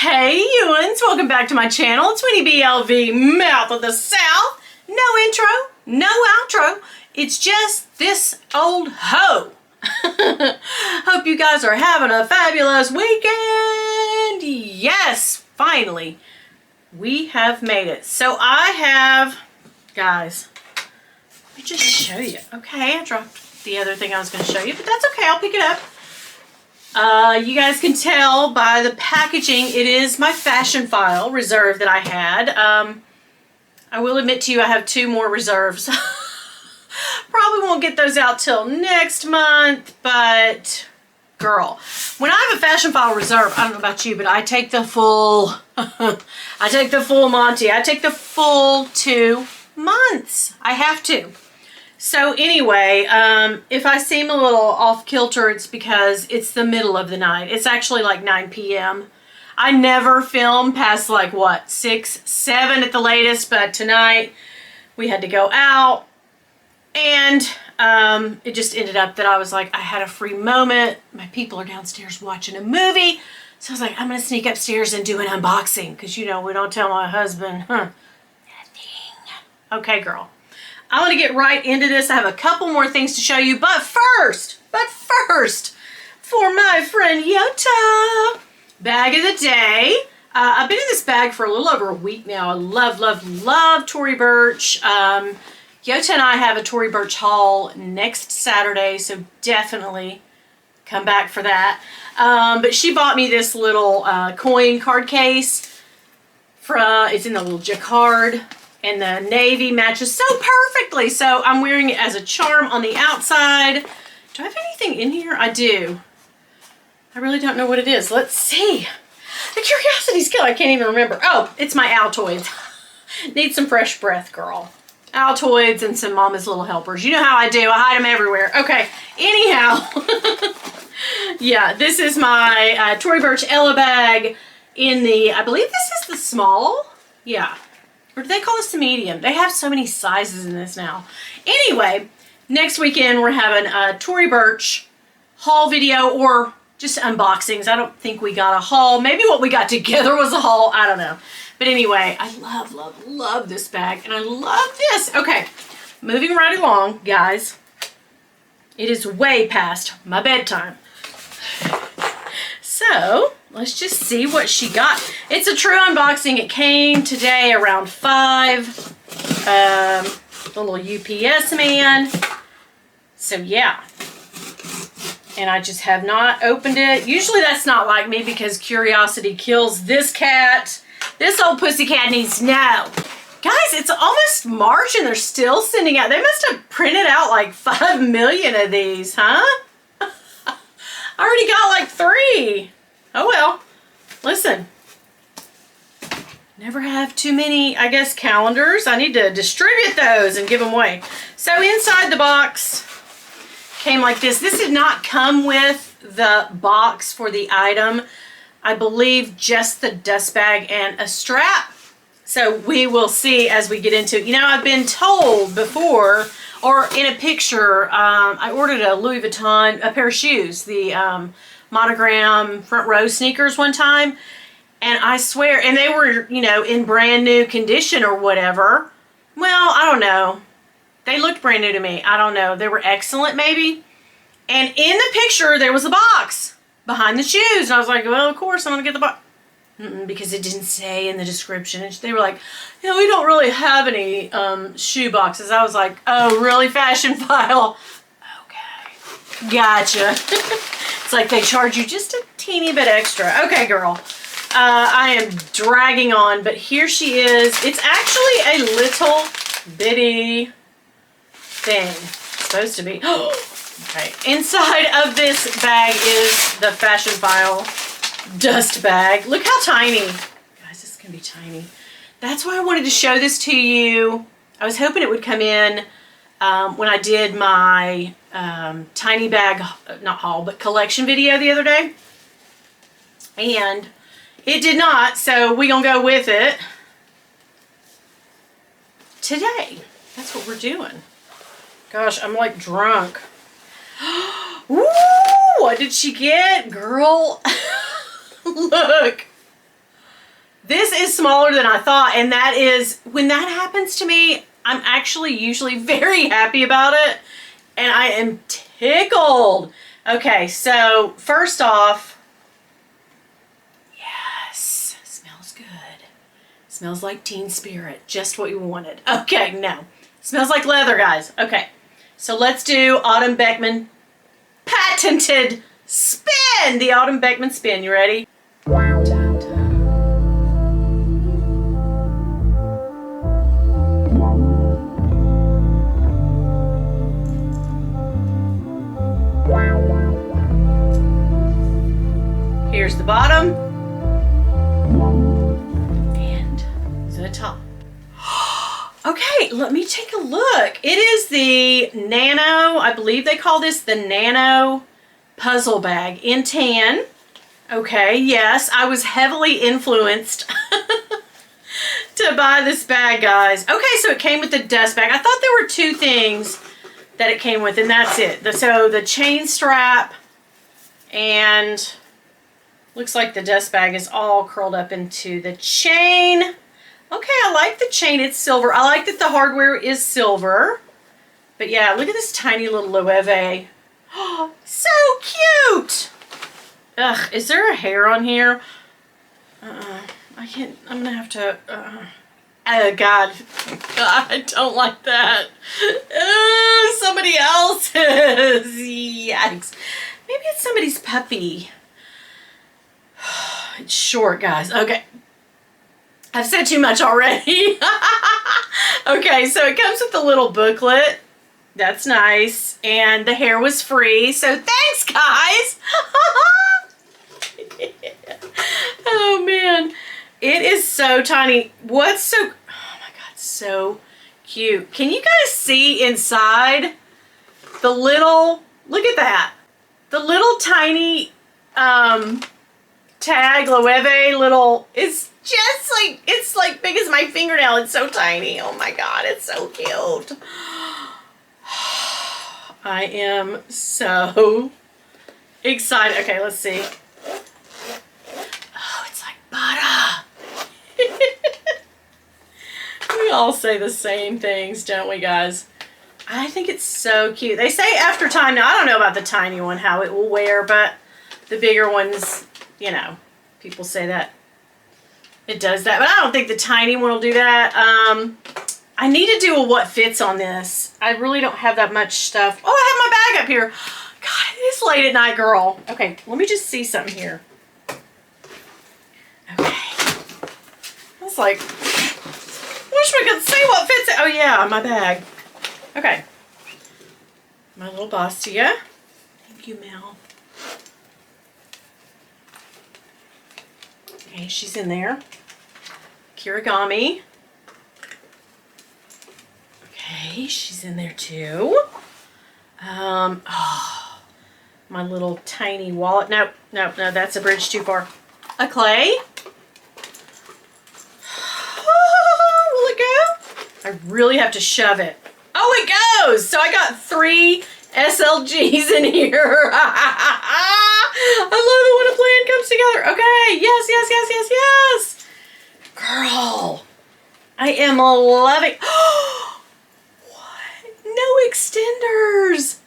Hey Ewans, welcome back to my channel. It's Winnie BLV, Mouth of the South. No intro, no outro. It's just this old hoe. Hope you guys are having a fabulous weekend. Yes, finally, we have made it. So I have, guys, let me just show you. Okay, I dropped the other thing I was going to show you, but that's okay. I'll pick it up. You guys can tell by the packaging, it is my Fashionphile reserve that I had. I will admit to you, I have 2 more reserves. Probably won't get those out till next month, but girl, when I have a Fashionphile reserve, I don't know about you, but I take the full, I take the full Monty. I take the full 2 months. I have to. So anyway, if I seem a little off kilter, it's because it's the middle of the night. It's actually like 9 p.m. I never film past like what, 6, 7 at the latest, but tonight we had to go out and it just ended up that I was like, I had a free moment. My people are downstairs watching a movie. So I was like, I'm going to sneak upstairs and do an unboxing because, you know, we don't tell my husband, nothing. Okay, girl. I want to get right into this. I have a couple more things to show you, but first, for my friend Yota, bag of the day. I've been in this bag for a little over a week now. I love Tory Burch. Yota and I have a Tory Burch haul next Saturday, so definitely come back for that. But she bought me this little coin card case. It's in the little jacquard. And the navy matches so perfectly. So I'm wearing it as a charm on the outside. Do I have anything in here? I do. I really don't know what it is. Let's see. The curiosity's killer. I can't even remember. Oh, it's my Altoids. Need some fresh breath, girl. Altoids and some Mama's Little Helpers. You know how I do. I hide them everywhere. Okay. Anyhow. Yeah, this is my Tory Burch Ella bag in the, I believe this is the small. Yeah. Or do they call this the medium? They have so many sizes in this now. Anyway, next weekend we're having a Tory Burch haul video or just unboxings. I don't think we got a haul. Maybe what we got together was a haul. I don't know. But anyway, I love this bag. And I love this. Okay, moving right along, guys. It is way past my bedtime. So, let's just see what she got. It's a true unboxing. It came today around 5. The little UPS man. So, yeah. And I just have not opened it. Usually that's not like me because curiosity kills this cat. This old pussycat needs to know. Guys, it's almost March and they're still sending out. They must have printed out like 5 million of these, huh? I already got like 3. Oh well. Listen. Never have too many, I guess, calendars. I need to distribute those and give them away. So inside the box came like this. This did not come with the box for the item. I believe just the dust bag and a strap. So we will see as we get into it. You know, I've been told before, or in a picture, I ordered a Louis Vuitton, a pair of shoes, the monogram front row sneakers one time. And I swear, and they were, you know, in brand new condition or whatever. Well, I don't know. They looked brand new to me. I don't know. They were excellent maybe. And in the picture, there was a box behind the shoes. And I was like, well, of course, I'm going to get the box. Because it didn't say in the description. And they were like, you know, we don't really have any shoe boxes. I was like, oh, really, Fashionphile? Okay, gotcha. It's like they charge you just a teeny bit extra. Okay, girl. I am dragging on, but here she is. It's actually a little bitty thing. It's supposed to be. Okay. Inside of this bag is the Fashionphile dust bag. Look how tiny. Guys, this is going to be tiny. That's why I wanted to show this to you. I was hoping it would come in when I did my tiny bag, not haul, but collection video the other day. And it did not, so we're going to go with it today. That's what we're doing. Gosh, I'm like drunk. Ooh, what did she get, girl? Look. This is smaller than I thought, and that is, when that happens to me, I'm actually usually very happy about it, and I am tickled. Okay, so first off, yes, smells good. Smells like Teen Spirit, just what you wanted. Okay, no, smells like leather, guys. Okay, so let's do Autumn Beckman patented spin, the Autumn Beckman spin. You ready? Here's the bottom and the top. Okay, let me take a look. It is the Nano, I believe they call this the Nano puzzle bag in tan. Okay, yes, I was heavily influenced to buy this bag, guys. Okay, so it came with the dust bag. I thought there were two things that it came with, and that's it. So the chain strap, and looks like the dust bag is all curled up into the chain. Okay, I like the chain. It's silver. I like that the hardware is silver. But yeah, look at this tiny little Loewe. Oh, so cute! Ugh, is there a hair on here? I can't, I'm gonna have to, oh God, I don't like that. Somebody else's, yikes. Maybe it's somebody's puppy. It's short, guys. Okay. I've said too much already. Okay, so it comes with a little booklet. That's nice. And the hair was free, so thanks, guys. Oh, man. It is so tiny. What's so... Oh, my God, so cute. Can you guys see inside the little... Look at that. The little tiny... tag Loewe little, it's just like, it's like big as my fingernail. It's so tiny. Oh my God, it's so cute. I am so excited. Okay, let's see. Oh, it's like butter. We all say the same things, don't we, guys? I think it's so cute. They say after time, now I don't know about the tiny one, how it will wear, but the bigger ones, you know, people say that it does that, but I don't think the tiny one will do that. I need to do a what fits on this. I really don't have that much stuff. Oh, I have my bag up here. God, it is late at night, girl. Okay, let me just see something here. Okay. I was like, wish we could see what fits it. Oh yeah, my bag. Okay. My little Bastia. Thank you, Mel. Okay, she's in there. Kirigami. Okay, she's in there too. Oh, my little tiny wallet. No, that's a bridge too far. A clay. Oh, will it go? I really have to shove it. Oh, it goes! So I got 3 SLGs in here. I love it when a plan comes together. Okay, yes. Girl, I am loving. What? No extenders.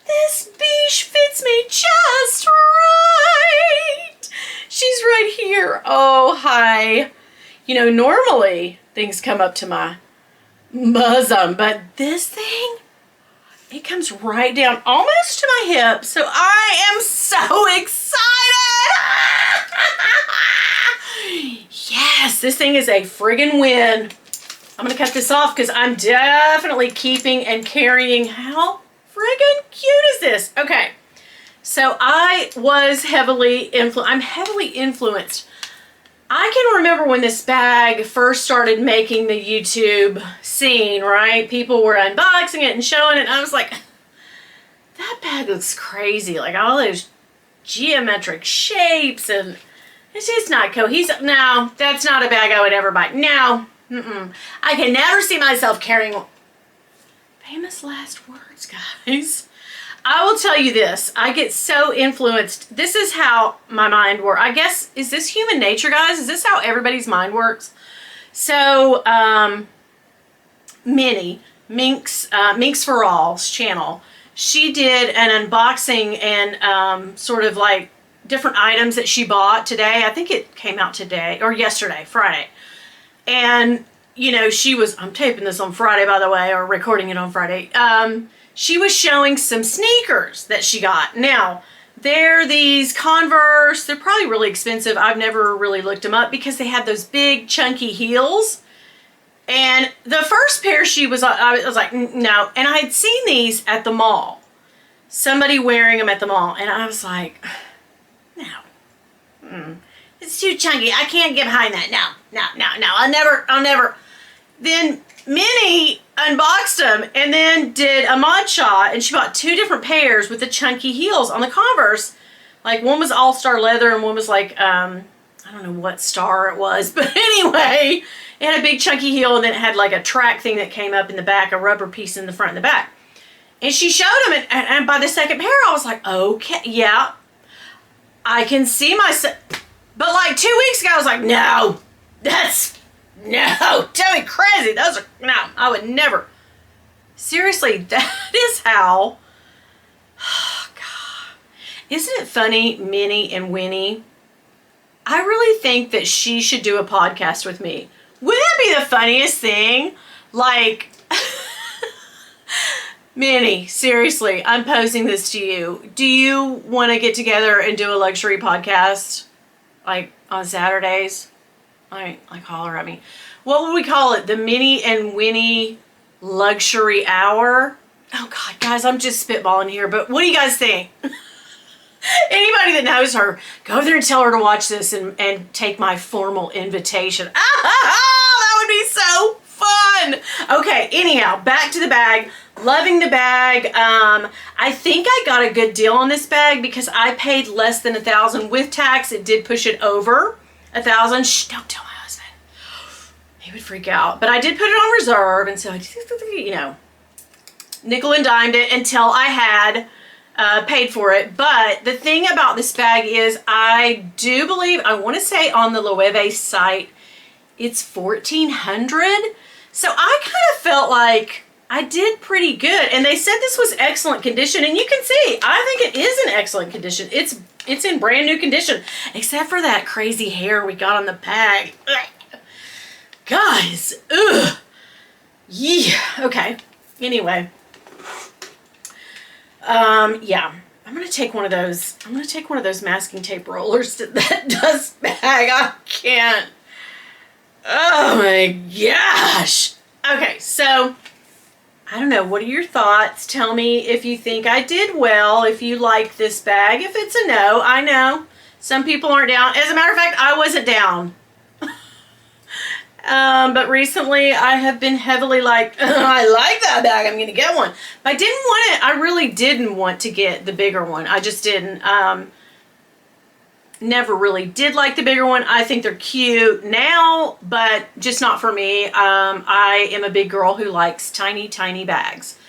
This beige fits me just right. She's right here. Oh, hi. You know, normally things come up to my bosom, but this thing, it comes right down almost to my hip. So I am so excited. Yes, this thing is a friggin' win. I'm gonna cut this off because I'm definitely keeping and carrying. How friggin' cute is this? Okay, so I was I'm heavily influenced. I can remember when this bag first started making the YouTube scene, right? People were unboxing it and showing it, and I was like, that bag looks crazy. Like all those geometric shapes, and it's just not cohesive. No, that's not a bag I would ever buy. No, I can never see myself carrying one. Famous last words, guys. I will tell you this. I get so influenced. This is how my mind works. I guess, is this human nature, guys? Is this how everybody's mind works? So, Minnie, Minx for All's channel, she did an unboxing and sort of like different items that she bought today. I think it came out today or yesterday, Friday. And, you know, I'm taping this on Friday, by the way, or recording it on Friday. She was showing some sneakers that she got. Now, they're these Converse. They're probably really expensive. I've never really looked them up because they had those big chunky heels. And the first pair I was like, no. And I had seen these at the mall. Somebody wearing them at the mall. And I was like, no. It's too chunky. I can't get behind that. No. I'll never. Then Minnie unboxed them and then did a mod shot, and she bought 2 different pairs with the chunky heels on the Converse. Like, one was all-star leather and one was like, I don't know what star it was, but anyway, it had a big chunky heel, and then it had like a track thing that came up in the back, a rubber piece in the front and the back. And she showed them, and by the second pair, I was like, okay, yeah, I can see myself. But like 2 weeks ago, I was like, no, tell me crazy. No, I would never. Seriously, that is how, oh God. Isn't it funny, Minnie and Winnie? I really think that she should do a podcast with me. Wouldn't that be the funniest thing? Like, Minnie, seriously, I'm posing this to you. Do you want to get together and do a luxury podcast? Like, on Saturdays? Like, holler at me. What would we call it? The Minnie and Winnie Luxury Hour? Oh, God, guys, I'm just spitballing here, but what do you guys think? Anybody that knows her, go there and tell her to watch this and take my formal invitation. That would be so fun. Okay, anyhow, back to the bag. Loving the bag. I think I got a good deal on this bag because I paid less than $1,000 with tax. It did push it over $1,000. Shh, don't tell my husband. He would freak out. But I did put it on reserve, and so I, you know, nickel and dimed it until I had paid for it. But the thing about this bag is I do believe, I want to say on the Loewe site, it's $1,400. So I kind of felt like I did pretty good. And they said this was excellent condition. And you can see, I think it is in excellent condition. It's in brand new condition. Except for that crazy hair we got on the bag. Ugh. Guys, ugh. Yeah, okay. Anyway. Yeah. I'm going to take one of those masking tape rollers to that dust bag. I can't. Oh my gosh. Okay, so I don't know. What are your thoughts? Tell me if you think I did well, if you like this bag. If it's a no, I know. Some people aren't down. As a matter of fact, I wasn't down. But recently I have been heavily like, I like that bag, I'm going to get one. But I didn't want it. I really didn't want to get the bigger one. I just didn't. Never really did like the bigger one. I think they're cute now, but just not for me. I am a big girl who likes tiny, tiny bags.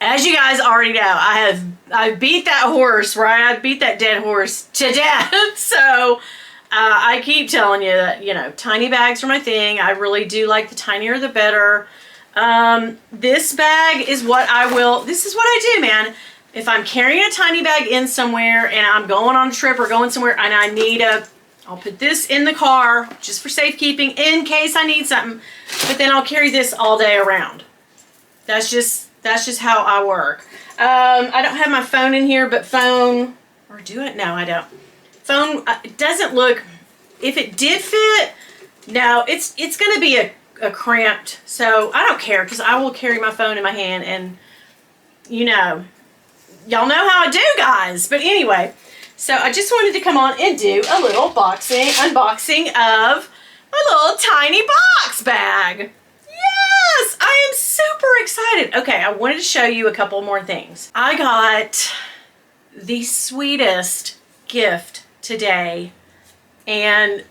As you guys already know, I beat that horse, right? I beat that dead horse to death. So I keep telling you that, you know, tiny bags are my thing. I really do like the tinier the better. This bag is what this is what I do, man. If I'm carrying a tiny bag in somewhere and I'm going on a trip or going somewhere and I need I'll put this in the car just for safekeeping in case I need something, but then I'll carry this all day around. That's just how I work. I don't have my phone in here, but phone, or do it? No, I don't. Phone, it doesn't look, if it did fit, no, it's going to be a cramped, so I don't care because I will carry my phone in my hand and, you know, y'all know how I do, guys. But anyway, so I just wanted to come on and do a little unboxing of my little tiny box bag. Yes, I am super excited. Okay, I wanted to show you a couple more things. I got the sweetest gift today, and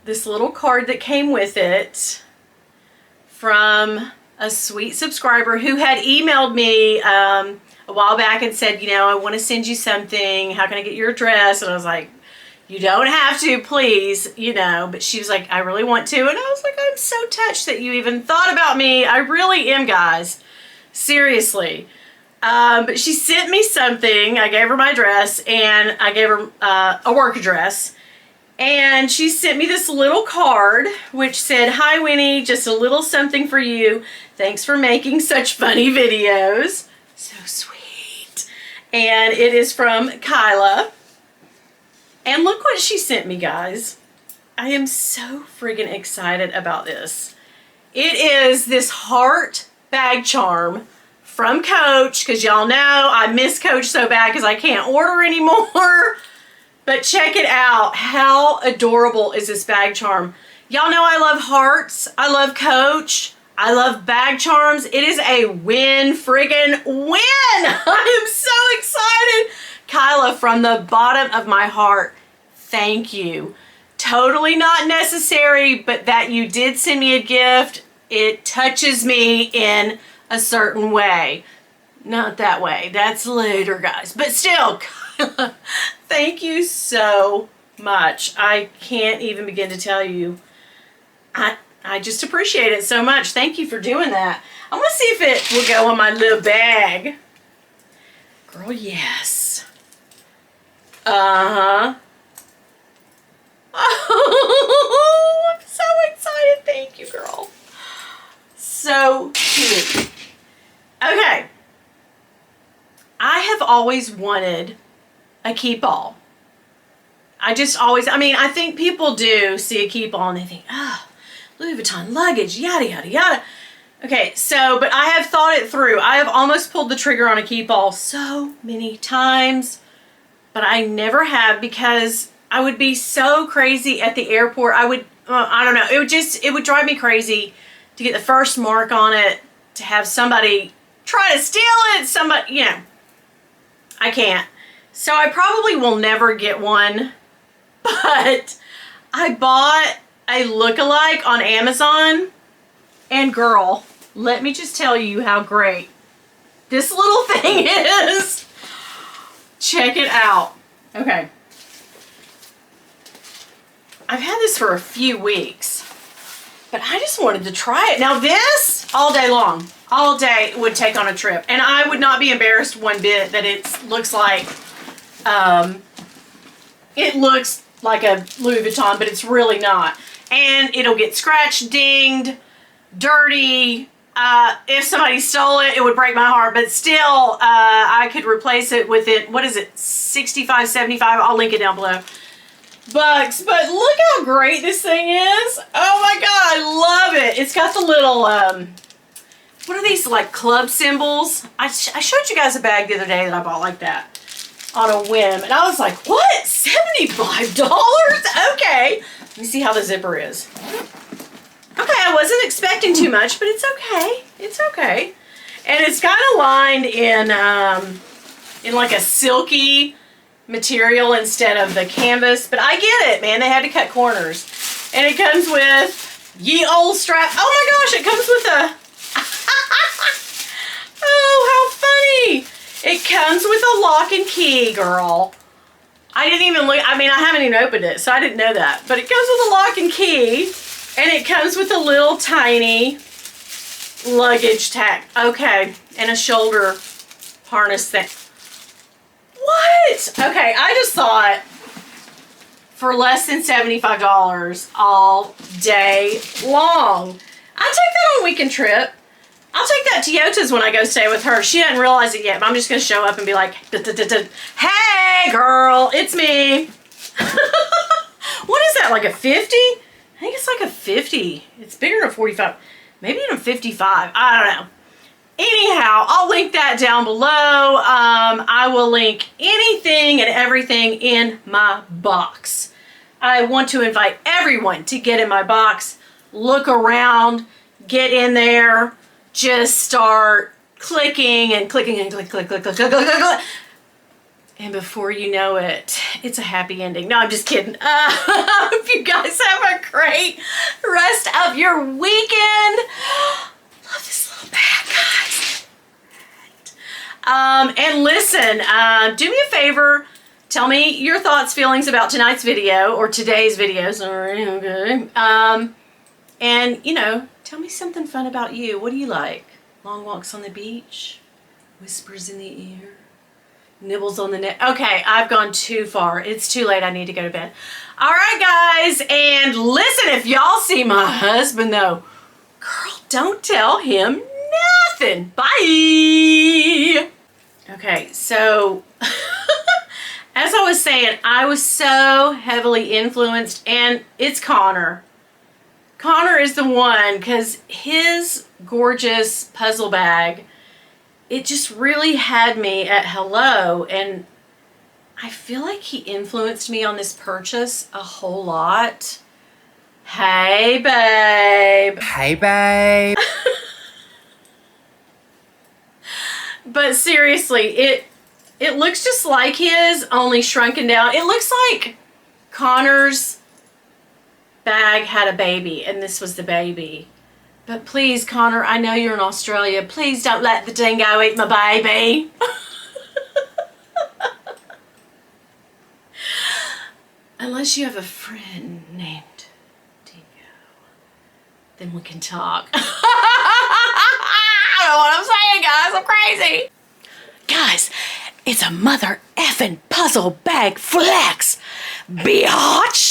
this little card that came with it from a sweet subscriber who had emailed me a while back and said, you know, I want to send you something. How can I get your address? And I was like, you don't have to, please, you know. But she was like, I really want to. And I was like, I'm so touched that you even thought about me. I really am, guys. Seriously. But she sent me something. I gave her my address, and I gave her a work address. And she sent me this little card, which said, hi, Winnie, just a little something for you. Thanks for making such funny videos. So sweet. And it is from Kyla. And look what she sent me, guys. I am so friggin' excited about this. It is this heart bag charm from Coach, because y'all know I miss Coach so bad because I can't order anymore. But check it out. How adorable is this bag charm? Y'all know I love hearts. I love Coach. I love bag charms. It is a win, friggin' win. I am so excited. Kyla, from the bottom of my heart, thank you. Totally not necessary, but that you did send me a gift, it touches me in a certain way. Not that way. That's later, guys. But still, Kyla, thank you so much. I can't even begin to tell you. I just appreciate it so much. Thank you for doing that. I want to see if it will go in my little bag. Girl, yes. Uh-huh. Oh, I'm so excited. Thank you, girl. So cute. Okay. I have always wanted a keep all. I think people do see a keep all and they think, oh, Louis Vuitton luggage, yada, yada, yada. Okay, so, but I have thought it through. I have almost pulled the trigger on a keep all so many times, but I never have, because I would be so crazy at the airport. I don't know. It would drive me crazy to get the first mark on it, to have somebody try to steal it. You know, I can't. So I probably will never get one, but I bought a lookalike on Amazon, and girl, let me just tell you how great this little thing is. Check it out. Okay. I've had this for a few weeks, but I just wanted to try it. Now this, all day long, all day would take on a trip, and I would not be embarrassed one bit that it looks like a Louis Vuitton, but it's really not. And it'll get scratched, dinged, dirty. If somebody stole it, it would break my heart, but still, I could replace it with what is it, 65, 75, I'll link it down below, bucks. But look how great this thing is. Oh my God, I love it. It's got the little, what are these, like club symbols? I showed you guys a bag the other day that I bought like that on a whim, and I was like, what, $75? Okay. Let me see how the zipper is. Okay, I wasn't expecting too much, but it's okay. It's okay. And it's kind of lined in like a silky material instead of the canvas, but I get it, man. They had to cut corners. And it comes with ye old strap. Oh my gosh, it comes with a oh, how funny. It comes with a lock and key, girl. I didn't even look, I haven't even opened it, so I didn't know that. But it comes with a lock and key, and it comes with a little tiny luggage tag. Okay, and a shoulder harness thing. What? Okay, I just thought for less than $75 all day long. I'll take that on a weekend trip. I'll take that to Yota's when I go stay with her. She doesn't realize it yet, but I'm just going to show up and be like, hey, girl, it's me. What is that, like a 50? I think it's like a 50. It's bigger than a 45. Maybe even 55. I don't know. Anyhow, I'll link that down below. I will link anything and everything in my box. I want to invite everyone to get in my box, look around, get in there, just start clicking and clicking and click. And before you know it, it's a happy ending. No, I'm just kidding. I hope you guys have a great rest of your weekend. Love this little bag, guys. And listen, do me a favor. Tell me your thoughts, feelings about tonight's video or today's video. Sorry, okay. And, you know, tell me something fun about you. What do you like? Long walks on the beach? Whispers in the ear? Nibbles on the neck? Okay, I've gone too far. It's too late. I need to go to bed. All right, guys. And listen, if y'all see my husband, though, girl, don't tell him nothing. Bye. Okay, so as I was saying, I was so heavily influenced, and it's Connor. Connor is the one, because his gorgeous puzzle bag, it just really had me at hello, and I feel like he influenced me on this purchase a whole lot. Hey, babe. Hey, babe. But seriously, it looks just like his, only shrunken down. It looks like Connor's bag had a baby, and this was the baby. But please, Connor, I know you're in Australia. Please don't let the dingo eat my baby. Unless you have a friend named Dingo, then we can talk. I don't know what I'm saying, guys. I'm crazy. Guys, it's a mother effing puzzle bag flex. Biatch.